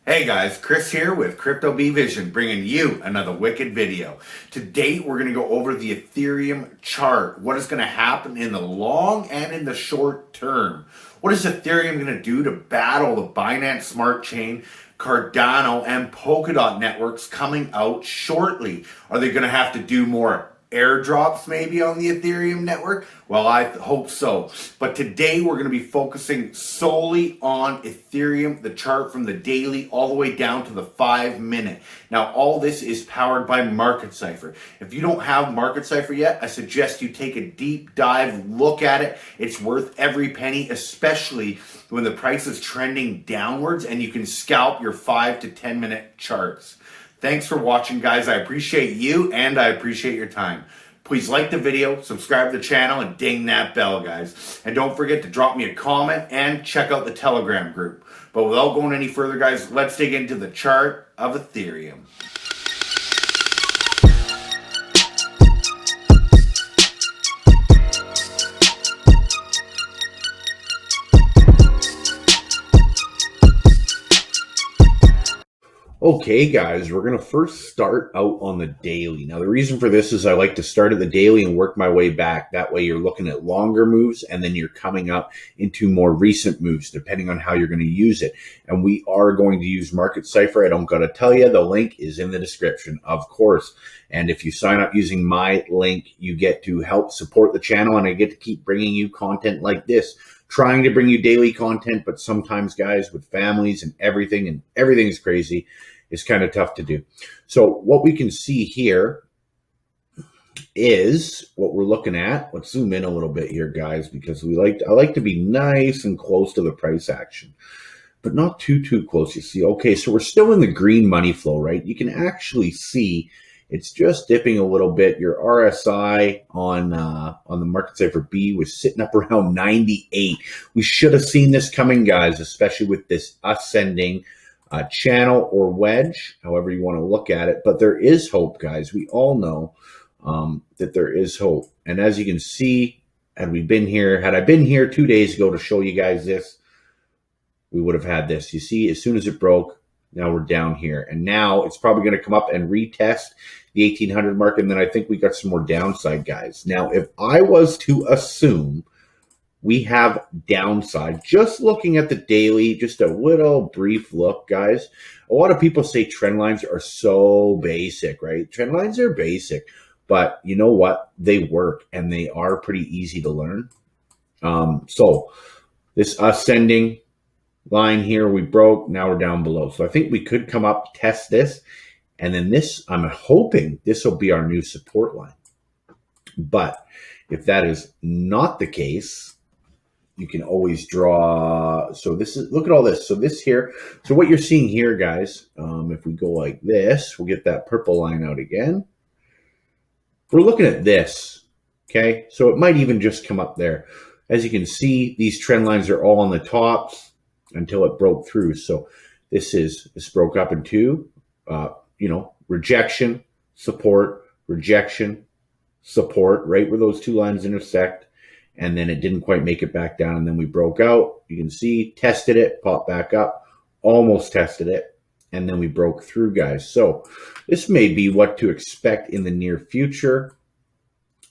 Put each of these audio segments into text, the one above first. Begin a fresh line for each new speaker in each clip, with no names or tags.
Hey guys, Chris here with Crypto Bee Vision, bringing you another wicked video. Today we're going to go over the Ethereum chart. What is going to happen in the long and in the short term? What is Ethereum going to do to battle the Binance Smart Chain, Cardano, and Polkadot networks coming out shortly? Are they going to have to do more airdrops maybe on the Ethereum network? Well, I hope so. But today we're going to be focusing solely on Ethereum, the chart from the daily all the way down to the 5-minute. Now, all this is powered by Market Cipher. If you don't have Market Cipher yet, I suggest you take a deep dive look at it. It's worth every penny, especially when the price is trending downwards and you can scalp your 5 to 10 minute charts. Thanks for watching, guys. I appreciate you and I appreciate your time. Please like the video, subscribe to the channel, and ding that bell, guys. And don't forget to drop me a comment and check out the Telegram group. But without going any further, guys, let's dig into the chart of Ethereum. Okay, guys, we're going to first start out on the daily. Now, the reason for this is I like to start at the daily and work my way back. That way you're looking at longer moves and then you're coming up into more recent moves, depending on how you're going to use it. And we are going to use Market Cipher. I don't got to tell you, the link is in the description, of course. And if you sign up using my link, you get to help support the channel and I get to keep bringing you content like this. Trying to bring you daily content, but sometimes, guys, with families and everything is crazy, it's kind of tough to do. So what we can see here is what we're looking at. Let's zoom in a little bit here, guys, because I like to be nice and close to the price action, but not too close. You see, okay, so we're still in the green money flow, right? You can actually see it's just dipping a little bit. Your RSI on the Market Cipher B was sitting up around 98. We should have seen this coming, guys, especially with this ascending channel or wedge, however you want to look at it. But there is hope, guys. We all know that there is hope. And as you can see, had I been here 2 days ago to show you guys this, we would have had this. You see, as soon as it broke, now we're down here. And now it's probably going to come up and retest the 1800 mark. And then I think we got some more downside, guys. Now, if I was to assume we have downside, just looking at the daily, just a little brief look, guys. A lot of people say trend lines are so basic, right? Trend lines are basic, but you know what? They work and they are pretty easy to learn. So this ascending line here, we broke, now we're down below. So I think we could come up, test this, and then this, I'm hoping this will be our new support line. But if that is not the case, you can always draw. So this is, look at all this. So this here, so what you're seeing here, guys, if we go like this, we'll get that purple line out again. We're looking at this, okay? So it might even just come up there. As you can see, these trend lines are all on the tops until it broke through. So this broke up into, rejection, support, rejection, support, right where those two lines intersect. And then it didn't quite make it back down. And then we broke out. You can see, tested it, popped back up, almost tested it. And then we broke through, guys. So this may be what to expect in the near future.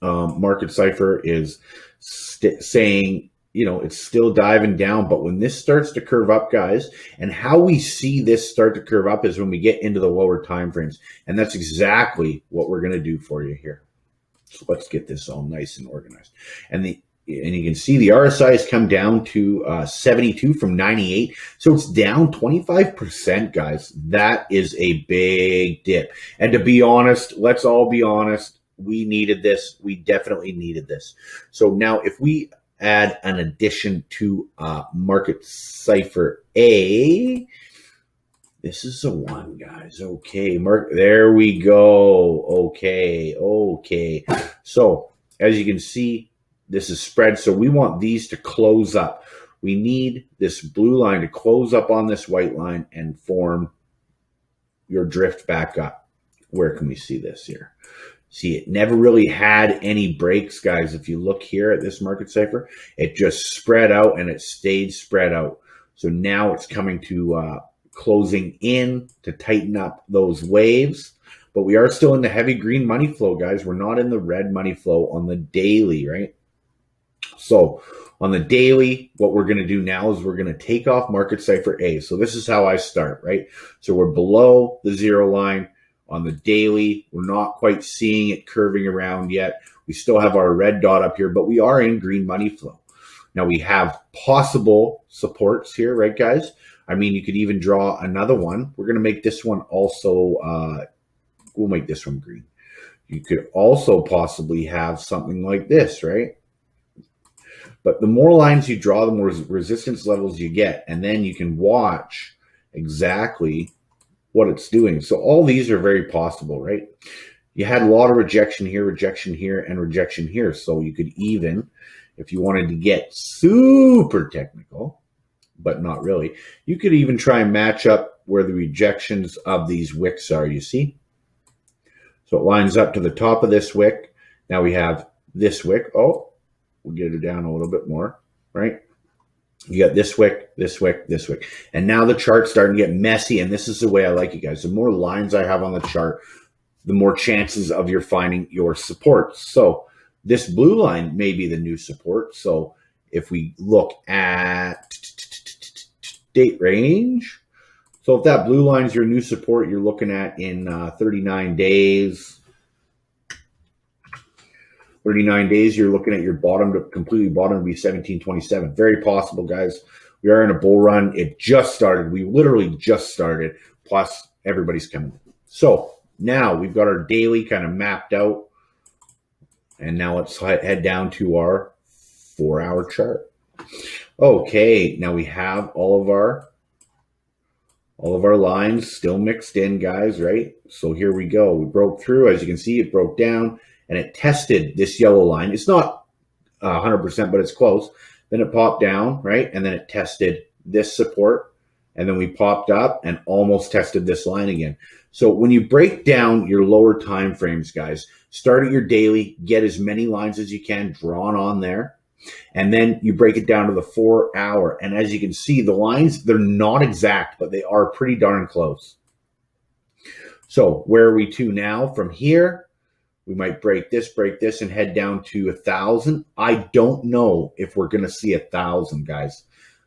Market Cipher is saying, it's still diving down. But when this starts to curve up, guys, and how we see this start to curve up is when we get into the lower time frames. And that's exactly what we're going to do for you here. So let's get this all nice and organized. And you can see the RSI has come down to 72 from 98. So it's down 25%, guys. That is a big dip. And to be honest, let's all be honest, we needed this. We definitely needed this. So now if we add an addition to Market Cipher A, this is the one, guys. Okay, there we go. Okay. So as you can see, this is spread. So we want these to close up. We need this blue line to close up on this white line and form your drift back up. Where can we see this here? See, it never really had any breaks, guys. If you look here at this Market Cipher, it just spread out and it stayed spread out. So now it's coming to closing in to tighten up those waves. But we are still in the heavy green money flow, guys. We're not in the red money flow on the daily, right? So on the daily, what we're going to do now is we're going to take off Market Cipher A. So this is how I start, right? So we're below the 0 line on the daily. We're not quite seeing it curving around yet. We still have our red dot up here, but we are in green money flow. Now we have possible supports here, right, guys? I mean, you could even draw another one. We're going to make this one also, we'll make this one green. You could also possibly have something like this, right? But the more lines you draw, the more resistance levels you get. And then you can watch exactly what it's doing. So all these are very possible, right? You had a lot of rejection here, and rejection here. So you could even, if you wanted to get super technical, but not really, you could even try and match up where the rejections of these wicks are, you see? So it lines up to the top of this wick. Now we have this wick. Oh, we'll get it down a little bit more, right? You got this wick, this wick, this wick. And now the chart's starting to get messy, and this is the way I like it, guys. The more lines I have on the chart, the more chances of you finding your support. So this blue line may be the new support. So if we look at date range, so if that blue line is your new support, you're looking at in 39 days. 39 days, you're looking at your bottom to completely bottom to be 1727. Very possible, guys. We are in a bull run. It just started. We literally just started. Plus, everybody's coming. So now we've got our daily kind of mapped out. And now let's head down to our 4-hour chart. Okay, now we have all of our lines still mixed in, guys, right? So here we go. We broke through. As you can see, it broke down. And it tested this yellow line. It's not 100%, but it's close. Then it popped down, right? And then it tested this support. And then we popped up and almost tested this line again. So when you break down your lower time frames, guys, start at your daily, get as many lines as you can drawn on there. And then you break it down to the 4-hour. And as you can see, the lines, they're not exact, but they are pretty darn close. So where are we to now? From here, we might break this, and head down to 1,000. I don't know if we're going to see 1,000, guys.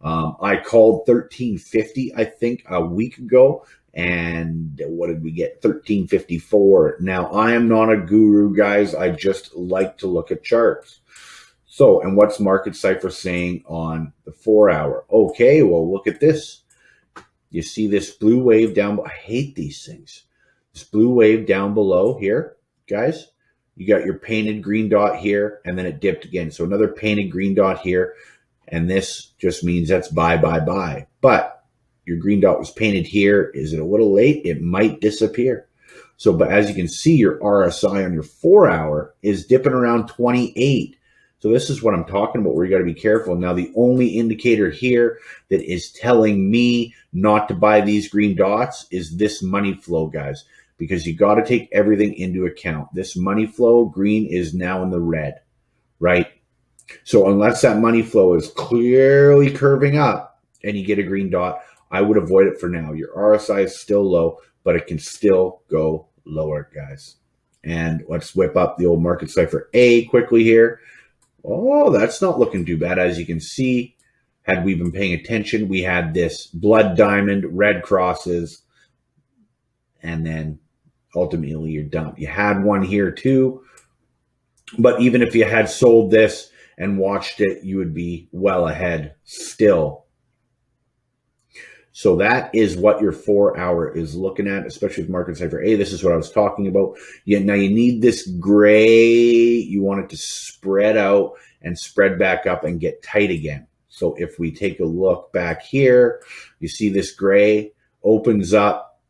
I called 1,350, I think, a week ago. And what did we get? 1,354. Now, I am not a guru, guys. I just like to look at charts. So, and what's Market Cipher saying on the 4-hour? Okay, well, look at this. You see this blue wave down. I hate these things. This blue wave down below here. Guys, you got your painted green dot here, and then it dipped again. So another painted green dot here, and this just means that's buy, buy, buy. But your green dot was painted here. Is it a little late? It might disappear. So, but as you can see, your RSI on your 4-hour is dipping around 28. So this is what I'm talking about, where you got to be careful. Now, the only indicator here that is telling me not to buy these green dots is this money flow, guys, because you got to take everything into account. This money flow, green, is now in the red, right? So unless that money flow is clearly curving up and you get a green dot, I would avoid it for now. Your RSI is still low, but it can still go lower, guys. And let's whip up the old Market Cipher A quickly here. Oh, that's not looking too bad. As you can see, had we been paying attention, we had this blood diamond, red crosses, and then ultimately you're done. You had one here too, but even if you had sold this and watched it, you would be well ahead still. So that is what your 4-hour is looking at, especially with Market Cipher A. This is what I was talking about. Now you need this gray. You want it to spread out and spread back up and get tight again. So if we take a look back here, you see this gray opens up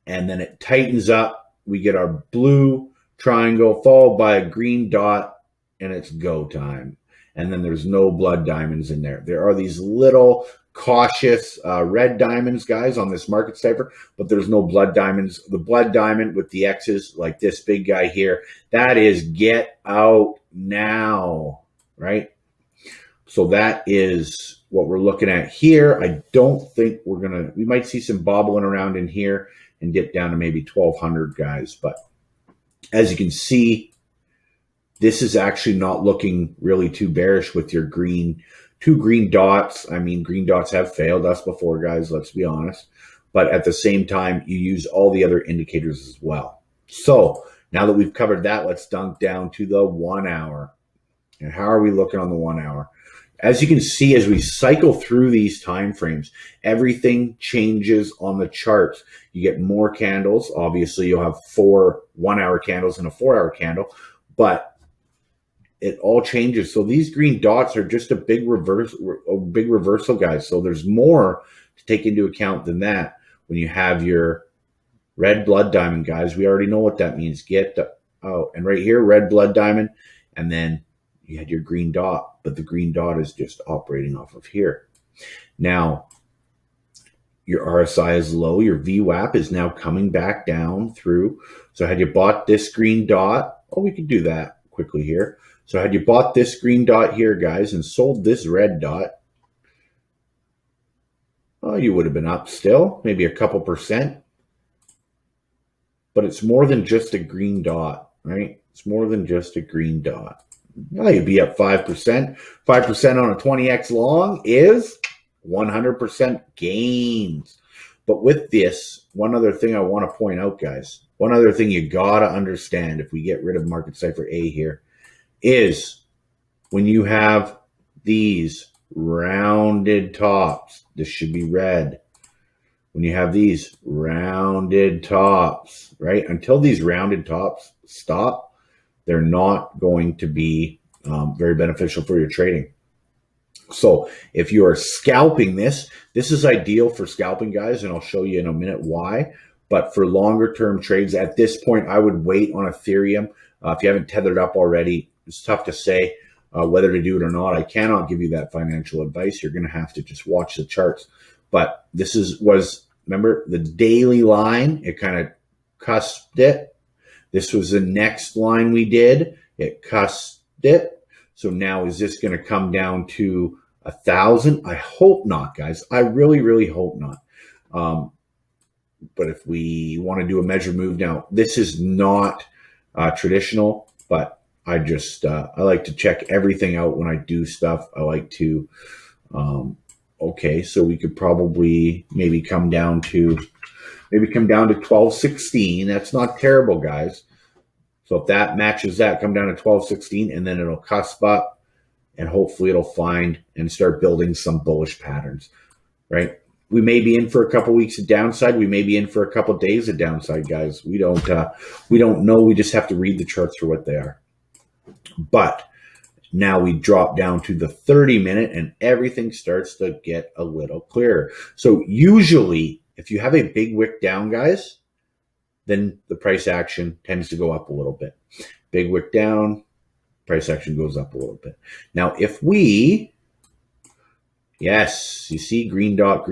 and then it tightens up. We get our blue triangle followed by a green dot, and it's go time. And then there's no blood diamonds in there. There are these little cautious red diamonds, guys, on this Market Cipher, but there's no blood diamonds. The blood diamond with the X's, like this big guy here, that is get out now, right? So that is what we're looking at here. I don't think we might see some bobbling around in here and dip down to maybe 1200, guys. But as you can see, this is actually not looking really too bearish with your two green dots. I mean, green dots have failed us before, guys, let's be honest. But at the same time, you use all the other indicators as well. So now that we've covered that, let's dunk down to the 1 hour. And how are we looking on the 1 hour? As you can see, as we cycle through these time frames, everything changes on the charts. You get more candles. Obviously, you'll have 4 1-hour candles and a 4-hour candle, but it all changes. So these green dots are just a big reversal, guys. So there's more to take into account than that. When you have your red blood diamond, guys, we already know what that means. And right here, red blood diamond, and then you had your green dot, but the green dot is just operating off of here. Now, your RSI is low. Your VWAP is now coming back down through. So had you bought this green dot, we could do that quickly here. So had you bought this green dot here, guys, and sold this red dot, you would have been up still, maybe a couple %. But it's more than just a green dot, right? It's more than just a green dot. You'd be up 5%. 5% on a 20x long is 100% gains. But with this, one other thing I want to point out, guys, one other thing you got to understand if we get rid of Market Cipher A here is when you have these rounded tops, this should be red. When you have these rounded tops, right? Until these rounded tops stop, they're not going to be very beneficial for your trading. So if you are scalping this is ideal for scalping, guys, and I'll show you in a minute why. But for longer term trades, at this point, I would wait on Ethereum. If you haven't tethered up already, it's tough to say whether to do it or not. I cannot give you that financial advice. You're going to have to just watch the charts. But this remember the daily line, it kind of cusped it. This was the next line we did. It cusped it. So now is this going to come down to 1,000? I hope not, guys. I really, really hope not. But if we want to do a measured move now, this is not traditional, but I like to check everything out when I do stuff. I like to, okay, so we could probably maybe come down to 1216. That's not terrible, guys. So if that matches that, come down to 1216, and then it'll cusp up, and hopefully it'll find and start building some bullish patterns, right? We may be in for a couple weeks of downside. We may be in for a couple of days of downside, guys. We don't know. We just have to read the charts for what they are. But now we drop down to the 30-minute, and everything starts to get a little clearer. So usually, if you have a big wick down, guys, then the price action tends to go up a little bit. Big wick down, price action goes up a little bit. Now, if we, yes, you see green dot.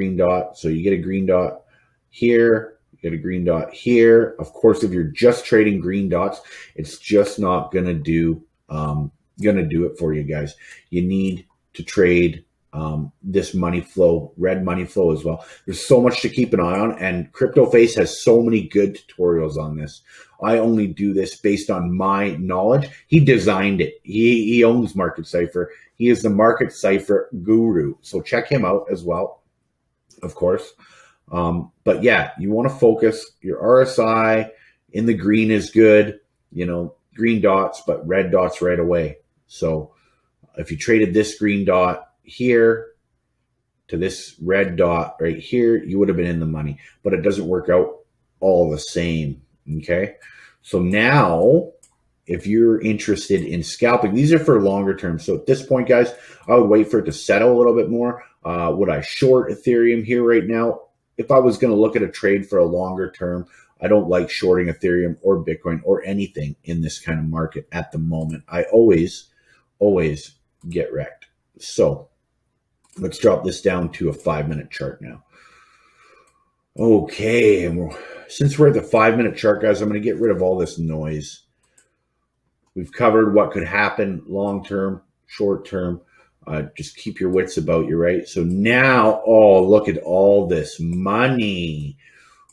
So you get a green dot here, you get a green dot here. Of course, if you're just trading green dots, it's just not going to do it for you, guys. You need to trade this money flow, red money flow as well. There's so much to keep an eye on, and CryptoFace has so many good tutorials on this. I only do this based on my knowledge. He designed it. He owns Market Cipher. He is the Market Cipher guru. So check him out as well, of course. But yeah, you want to focus. Your RSI in the green is good, green dots, but red dots right away. So if you traded this green dot here to this red dot right here, you would have been in the money, but it doesn't work out all the same. Okay. So now if you're interested in scalping, these are for longer term. So at this point, guys, I would wait for it to settle a little bit more. Would I short Ethereum here right now? If I was going to look at a trade for a longer term, I don't like shorting Ethereum or Bitcoin or anything in this kind of market at the moment. I always get wrecked. So let's drop this down to a 5-minute chart now. Okay, and since we're at the 5-minute chart, guys, I'm going to get rid of all this noise. We've covered what could happen long-term, short-term. Just keep your wits about you, right? So now, oh, look at all this money.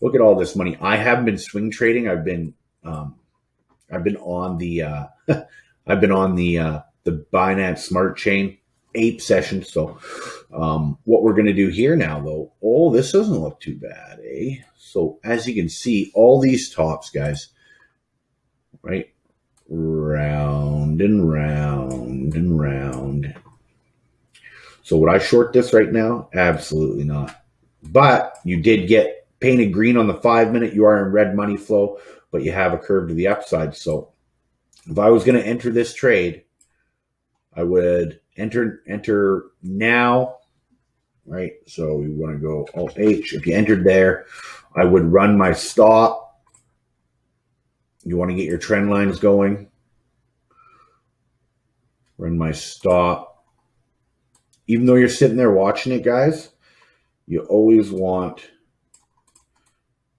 Look at all this money. I haven't been swing trading. I've been on the I've been on the Binance Smart Chain ape session. So what we're going to do here now, though, oh, this doesn't look too bad, eh? So as you can see, all these tops, guys, right? Round and round and round. So would I short this right now? Absolutely not. But you did get painted green on the 5 minute. You are in red money flow, but you have a curve to the upside. So if I was going to enter this trade, I would enter now, right? So you want to go Alt H. If you entered there, I would run my stop. You want to get your trend lines going. Run my stop. Even though you're sitting there watching it, guys, you always want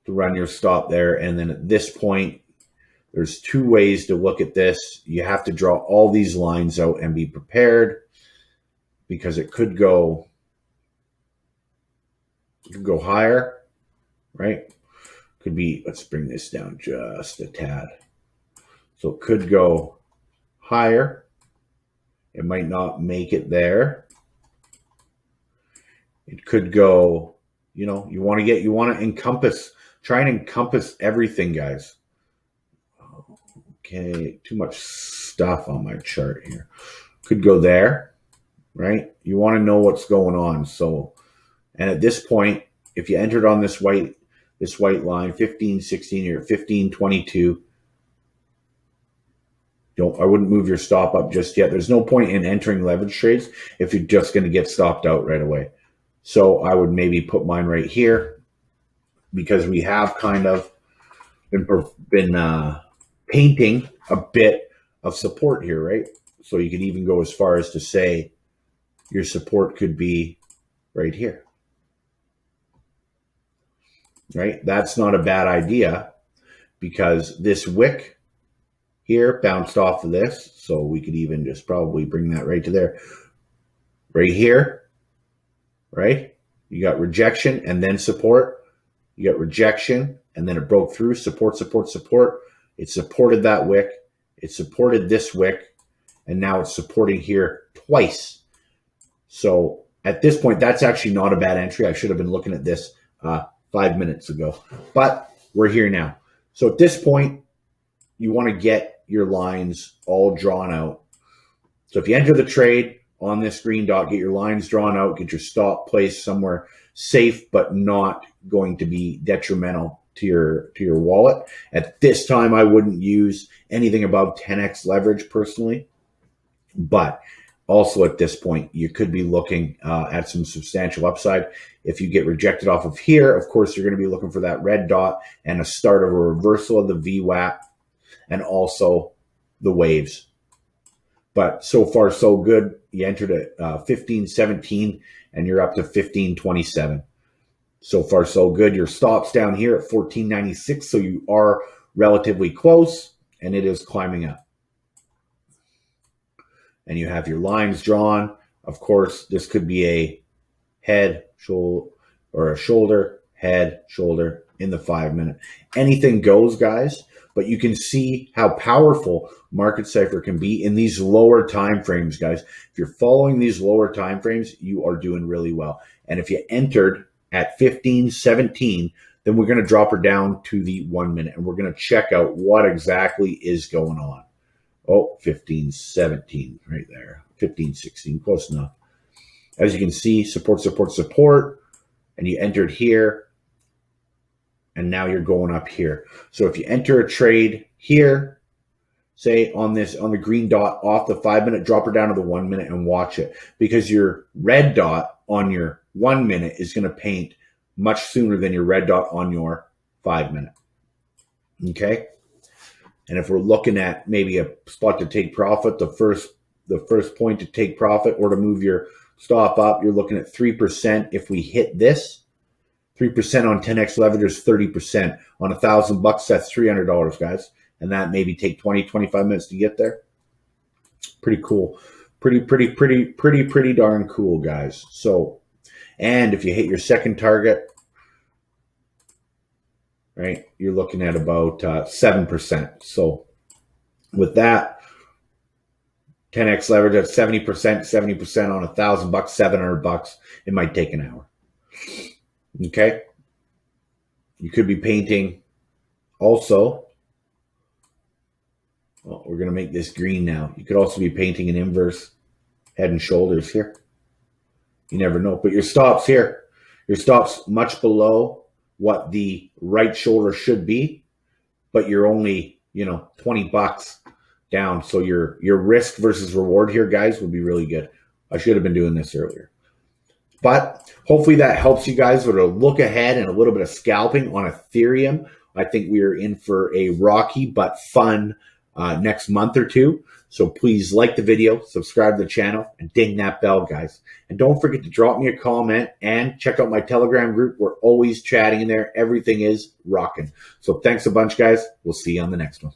to run your stop there. And then at this point, there's two ways to look at this. You have to draw all these lines out and be prepared, because it could go higher, right? Could be, let's bring this down just a tad. So it could go higher. It might not make it there. It could go, you know, you want to encompass, try and encompass everything, guys. Okay, too much stuff on my chart here. Could go there, right? You want to know what's going on. So, and at this point, if you entered on this white line, 15, 16, you're at 15, 22. I wouldn't move your stop up just yet. There's no point in entering leverage trades if you're just going to get stopped out right away. So I would maybe put mine right here, because we have kind of been painting a bit of support here, right? So you could even go as far as to say your support could be right here, right? That's not a bad idea, because this wick here bounced off of this. So we could even just probably bring that right to there. Right here, right? You got rejection and then support. You got rejection and then it broke through. Support, support, support. It supported that wick. It supported this wick. And now it's supporting here twice. So at this point, that's actually not a bad entry. I should have been looking at this 5 minutes ago. But we're here now. So at this point, you want to get your lines all drawn out. So if you enter the trade on this green dot, get your lines drawn out, get your stop placed somewhere safe, but not going to be detrimental to your wallet. At this time, I wouldn't use anything above 10x leverage personally, but also at this point, you could be looking at some substantial upside. If you get rejected off of here, of course, you're going to be looking for that red dot and a start of a reversal of the VWAP and also the waves. But so far, so good. You entered at 15.17 and you're up to 15.27. So far, so good. Your stop's down here at 14.96, so you are relatively close, and it is climbing up. And you have your lines drawn. Of course, this could be a head, shoulder, or a shoulder, head, shoulder in the 5 minute. Anything goes, guys. But you can see how powerful Market Cipher can be in these lower time frames, guys. If you're following these lower time frames, you are doing really well. And if you entered at 15.17, then we're going to drop her down to the 1 minute, and we're going to check out what exactly is going on. Oh, 15.17 right there. 15.16, close enough. As you can see, support, support, support, and you entered here. And now you're going up here. So if you enter a trade here, say on the green dot off the 5 minute, drop her down to the 1 minute and watch it, because your red dot on your 1 minute is going to paint much sooner than your red dot on your 5 minute. Okay. And if we're looking at maybe a spot to take profit, the first point to take profit or to move your stop up, you're looking at 3%. If we hit this, 3% on 10x leverage is 30%. On $1,000, that's $300, guys. And that maybe take 20, 25 minutes to get there. Pretty cool Pretty darn cool, guys. So, and if you hit your second target, right, you're looking at about 7%. So with that, 10x leverage at 70%, 70% on $1,000, $700. It might take an hour. Okay. You could be painting also. Well, we're going to make this green now. You could also be painting an inverse head and shoulders here. You never know. But your stops here, your stops much below what the right shoulder should be, but you're only, $20 down. So your risk versus reward here, guys, would be really good. I should have been doing this earlier. But hopefully that helps you guys with a look ahead and a little bit of scalping on Ethereum. I think we are in for a rocky but fun next month or two. So please like the video, subscribe to the channel, and ding that bell, guys. And don't forget to drop me a comment and check out my Telegram group. We're always chatting in there. Everything is rocking. So thanks a bunch, guys. We'll see you on the next one.